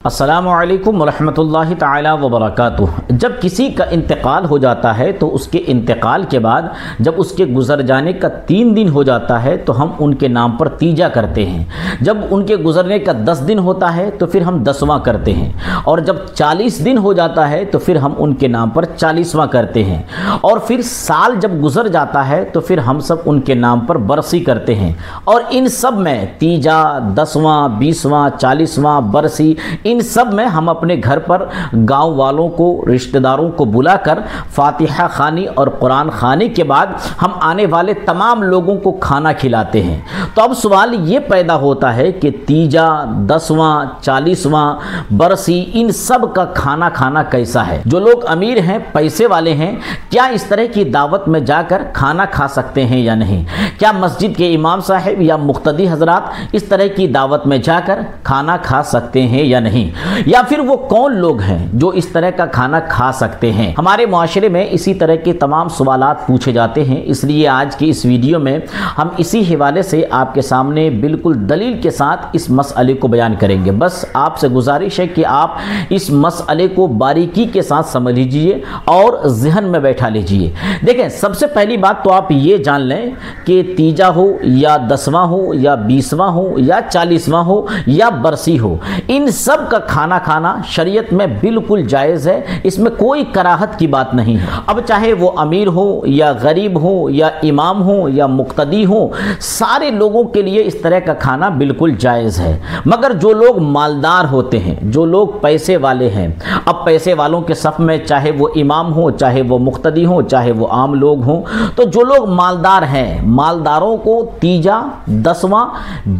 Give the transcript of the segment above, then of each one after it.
السلام علیکم ورحمۃ اللہ تعالی وبرکاتہ۔ جب کسی کا انتقال ہو جاتا ہے تو اس کے انتقال کے بعد جب اس کے گزر جانے کا 3 دن ہو جاتا ہے تو ہم ان کے نام پر تیجا کرتے ہیں۔ جب ان کے گزرنے کا 10 دن ہوتا ہے تو پھر ہم 10واں کرتے ہیں، اور جب 40 دن ہو جاتا ہے تو پھر ہم ان کے نام پر 40واں کرتے ہیں، اور پھر سال جب گزر جاتا ہے تو پھر ہم سب ان کے نام پر برسی کرتے ہیں۔ اور ان سب میں تیجا، 10واں، 20واں، 40واں، برسی، ان سب میں ہم اپنے گھر پر گاؤں والوں کو، رشتہ داروں کو بلا کر فاتحہ خوانی اور قرآن خوانی کے بعد ہم آنے والے تمام لوگوں کو کھانا کھلاتے ہیں۔ تو اب سوال یہ پیدا ہوتا ہے کہ تیجا، 10واں، 40واں، برسی، ان سب کا کھانا کھانا کیسا ہے؟ جو لوگ امیر ہیں، پیسے والے ہیں، کیا اس طرح کی دعوت میں جا کر کھانا کھا سکتے ہیں یا نہیں؟ کیا مسجد کے امام صاحب یا مقتدی حضرات اس طرح کی دعوت میں جا کر کھانا کھا سکتے ہیں یا نہیں؟ یا پھر وہ کون لوگ ہیں جو اس طرح کا کھانا کھا سکتے ہیں؟ ہمارے معاشرے میں اسی طرح کے تمام سوالات پوچھے جاتے ہیں، اس لیے آج کی اس ویڈیو میں ہم اسی حوالے سے آپ کے سامنے بالکل دلیل کے ساتھ اس مسئلے کو بیان کریں گے۔ بس آپ سے گزارش ہے کہ آپ اس مسئلے کو باریکی کے ساتھ سمجھ لیجئے اور ذہن میں بیٹھا لیجئے۔ دیکھیں، سب سے پہلی بات تو آپ یہ جان لیں کہ تیجا ہو یا 10واں ہو یا 20واں ہو یا 40واں ہو یا برسی ہو، ان سب کا کھانا کھانا شریعت میں بالکل جائز ہے، اس میں کوئی کراہت کی بات نہیں ہے۔ اب چاہے وہ امیر ہو یا غریب ہو یا امام ہو یا مقتدی ہو، سارے لوگوں کے لیے اس طرح کا کھانا بالکل جائز ہے۔ مگر جو لوگ مالدار ہوتے ہیں، جو لوگ پیسے والے ہیں، اب پیسے والوں کے صف میں چاہے وہ امام ہو، چاہے وہ مقتدی ہو، چاہے وہ عام لوگ ہوں، تو جو لوگ مالدار ہیں، مالداروں کو تیجا، 10واں،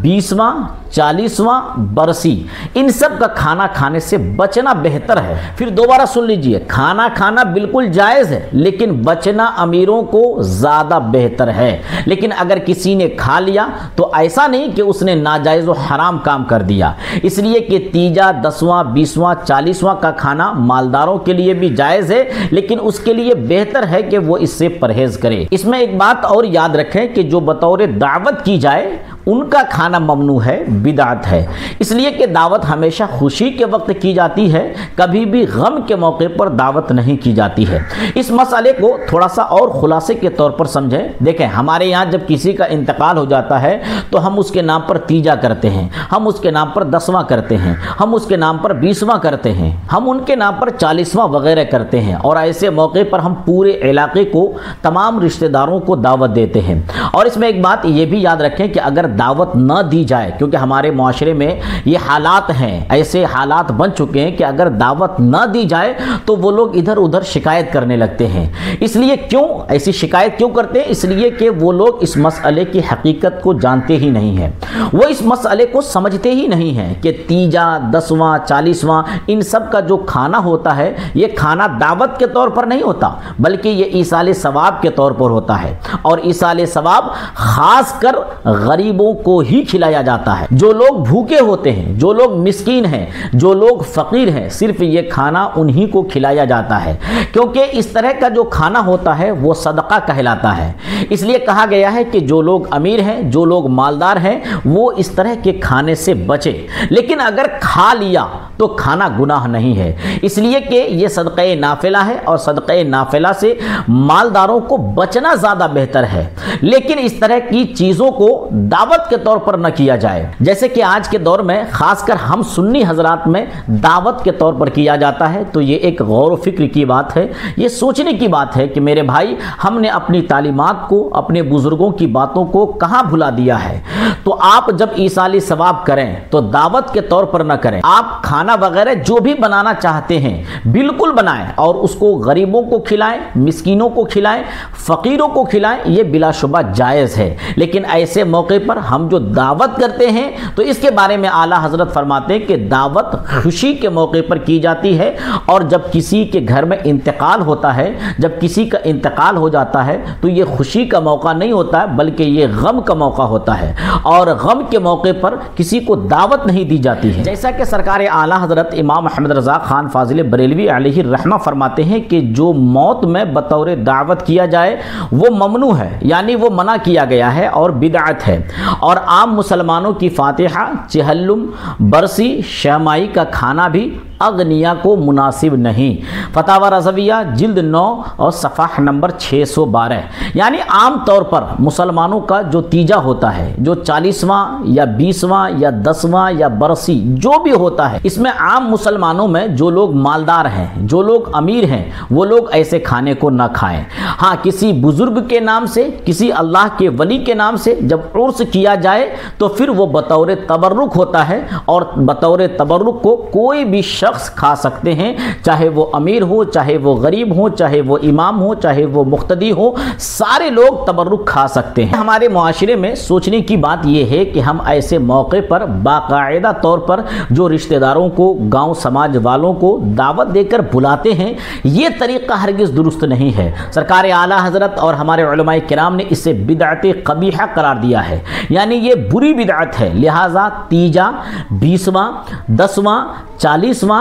20واں، 40واں، برسی، ان سب کا کھانا کھانے سے بچنا بہتر ہے۔ پھر دوبارہ سن لیجئے، کھانا کھانا بالکل جائز ہے، لیکن بچنا امیروں کو زیادہ بہتر ہے۔ لیکن اگر کسی نے کھا لیا تو ایسا نہیں کہ اس نے ناجائز و حرام کام کر دیا، اس لیے کہ تیجا، 10واں، 20واں، 40واں کا کھانا مالداروں کے لیے بھی جائز ہے، لیکن اس کے لیے بہتر ہے کہ وہ اس سے پرہیز کرے۔ اس میں ایک بات اور یاد رکھیں کہ جو بطور دعوت کی جائے ان کا کھانا ممنوع ہے، بدعت ہے، اس لیے کہ دعوت ہمیشہ خوشی کے وقت کی جاتی ہے، کبھی بھی غم کے موقع پر دعوت نہیں کی جاتی ہے۔ اس مسئلے کو تھوڑا سا اور خلاصے کے طور پر سمجھیں۔ دیکھیں، ہمارے یہاں جب کسی کا انتقال ہو جاتا ہے تو ہم اس کے نام پر تیجا کرتے ہیں، ہم اس کے نام پر 10واں کرتے ہیں، ہم اس کے نام پر 20واں کرتے ہیں، ہم ان کے نام پر 40واں وغیرہ کرتے ہیں، اور ایسے موقع پر ہم پورے علاقے کو، تمام رشتہ داروں کو دعوت دیتے ہیں۔ اور اس میں ایک بات یہ بھی یاد رکھیں کہ اگر دعوت نہ دی جائے، کیونکہ ہمارے معاشرے میں یہ حالات ہیں، ایسے حالات بن چکے ہیں کہ اگر دعوت نہ دی جائے تو وہ لوگ ادھر ادھر شکایت کرنے لگتے ہیں۔ اس لیے کیوں ایسی شکایت کیوں کرتے ہیں؟ اس لیے کہ وہ لوگ اس مسئلے کی حقیقت کو جانتے ہی نہیں ہیں، وہ اس مسئلے کو سمجھتے ہی نہیں ہیں کہ تیجا، 10واں، 40واں، ان سب کا جو کھانا ہوتا ہے، یہ کھانا دعوت کے طور پر نہیں ہوتا، بلکہ یہ ایصال ثواب کے طور پر ہوتا ہے، اور ایصال ثواب خاص کر غریبوں کو ہی کھلایا جاتا ہے۔ جو لوگ بھوکے ہوتے ہیں، جو لوگ مسکین ہیں، جو لوگ فقیر ہیں، صرف یہ کھانا انہی کو کھلایا جاتا ہے، کیونکہ اس طرح کا جو کھانا ہوتا ہے وہ صدقہ کہلاتا ہے۔ اس لیے کہا گیا ہے کہ جو لوگ امیر ہیں، جو لوگ مالدار ہیں، وہ اس طرح کے کھانے سے بچے، لیکن اگر کھا لیا تو کھانا گناہ نہیں ہے، اس لیے کہ یہ صدقہ نافلہ ہے، اور صدقہ نافلہ سے مالداروں کو بچنا زیادہ بہتر ہے۔ لیکن اس طرح کی چیزوں کو دعوت کے طور پر نہ کیا جائے، جیسے کہ آج کے دور میں خاص کر ہم سنی حضرات میں دعوت کے طور پر کیا جاتا ہے، تو یہ ایک غور و فکر کی بات ہے، یہ سوچنے کی بات ہے کہ میرے بھائی، ہم نے اپنی تعلیمات کو، اپنے بزرگوں کی باتوں کو کہاں بھلا دیا ہے؟ تو آپ جب ایصال ثواب کریں تو دعوت کے طور پر نہ کریں، آپ کھانا وغیرہ جو بھی بنانا چاہتے ہیں بالکل بنائیں، اور اس کو غریبوں کو کھلائیں، مسکینوں کو کھلائیں، فقیروں کو کھلائیں، یہ بلا شبہ جائز ہے۔ لیکن ایسے موقع پر ہم جو دعوت کرتے ہیں تو اس کے بارے میں اعلیٰ حضرت فرماتے ہیں کہ دعوت خوشی کے موقع پر کی جاتی ہے، اور جب کسی کے گھر میں انتقال ہوتا ہے، جب کسی کا انتقال ہو جاتا ہے تو یہ خوشی کا موقع نہیں ہوتا ہے، بلکہ یہ غم کا موقع ہوتا ہے، اور غم کے موقع پر کسی کو دعوت نہیں دی جاتی ہے۔ جیسا کہ سرکار اعلیٰ حضرت امام احمد رضا خان فاضل بریلوی علیہ الرحمہ فرماتے ہیں کہ جو موت میں بطور دعوت کیا جائے وہ ممنوع ہے، یعنی وہ منع کیا گیا ہے اور بدعت ہے۔ اور عام مسلمانوں کی فاتحہ، چہلم، برسی، شہمائی کا کھانا بھی اغنیا کو مناسب نہیں۔ فتاوی رضویہ جلد 9 اور صفحہ نمبر 612۔ یعنی عام طور پر مسلمانوں کا جو تیجا ہوتا ہے، جو 40واں یا 20واں یا 10واں یا برسی جو بھی ہوتا ہے، اس میں عام مسلمانوں میں جو لوگ مالدار ہیں، جو لوگ امیر ہیں، وہ لوگ ایسے کھانے کو نہ کھائیں۔ ہاں، کسی بزرگ کے نام سے، کسی اللہ کے ولی کے نام سے جب عرس کیا جائے تو پھر وہ بطور تبرک ہوتا ہے، اور بطور تبرک کو کوئی بھی شخص کھا سکتے ہیں، چاہے وہ امیر ہو، چاہے وہ غریب ہو، چاہے وہ امام ہو، چاہے وہ مقتدی ہو، سارے لوگ تبرک کھا سکتے ہیں۔ ہمارے معاشرے میں سوچنے کی بات یہ ہے کہ ہم ایسے موقع پر باقاعدہ طور پر جو رشتہ داروں کو، گاؤں سماج والوں کو دعوت دے کر بلاتے ہیں، یہ طریقہ ہرگز درست نہیں ہے۔ سرکار اعلیٰ حضرت اور ہمارے علماء کرام نے اسے بدعت قبیحہ قرار دیا ہے، یعنی یہ بری بدعت ہے۔ لہٰذا تیجا، 20واں، 10واں، 40واں،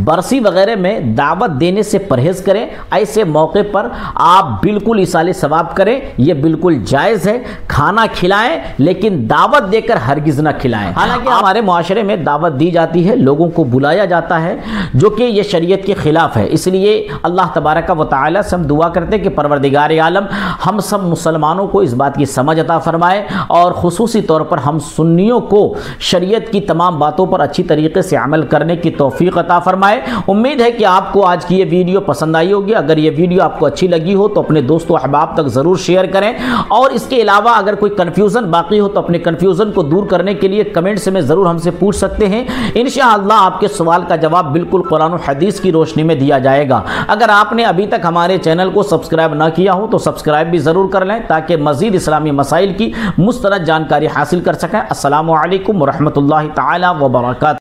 برسی وغیرہ میں دعوت دینے سے پرہیز کریں۔ ایسے موقع پر آپ بالکل ایصال ثواب کریں، یہ بالکل جائز ہے۔ کھانا کھلائیں لیکن دعوت دے کر ہرگز نہ کھلائیں۔ حالانکہ ہمارے معاشرے میں دعوت دی جاتی ہے، لوگوں کو بلایا جاتا ہے، جو کہ یہ شریعت کے خلاف ہے۔ اس لیے اللہ تبارک و تعالی سے ہم دعا کرتے ہیں کہ پروردگار عالم ہم سب مسلمانوں کو اس بات کی سمجھ عطا فرمائے، اور خصوصی طور پر ہم سنیوں کو شریعت کی تمام باتوں پر اچھی طریقے سے عمل کرنے کی توفیق عطا فرمائے۔ امید ہے کہ آپ کو آج کی یہ ویڈیو پسند آئی ہوگی۔ اگر یہ ویڈیو آپ کو اچھی لگی ہو تو اپنے دوست و احباب تک ضرور شیئر کریں، اور اس کے علاوہ اگر کوئی کنفیوژن باقی ہو تو اپنے کنفیوژن کو دور کرنے کے لیے کمنٹس میں ضرور ہم سے پوچھ سکتے ہیں۔ انشاءاللہ آپ کے سوال کا جواب بالکل قرآن و حدیث کی روشنی میں دیا جائے گا۔ اگر آپ نے ابھی تک ہمارے چینل کو سبسکرائب نہ کیا ہو تو سبسکرائب بھی ضرور کر لیں، تاکہ مزید اسلامی مسائل کی مستند جانکاری حاصل کر سکیں۔ السلام علیکم ورحمۃ اللہ تعالی وبرکاتہ۔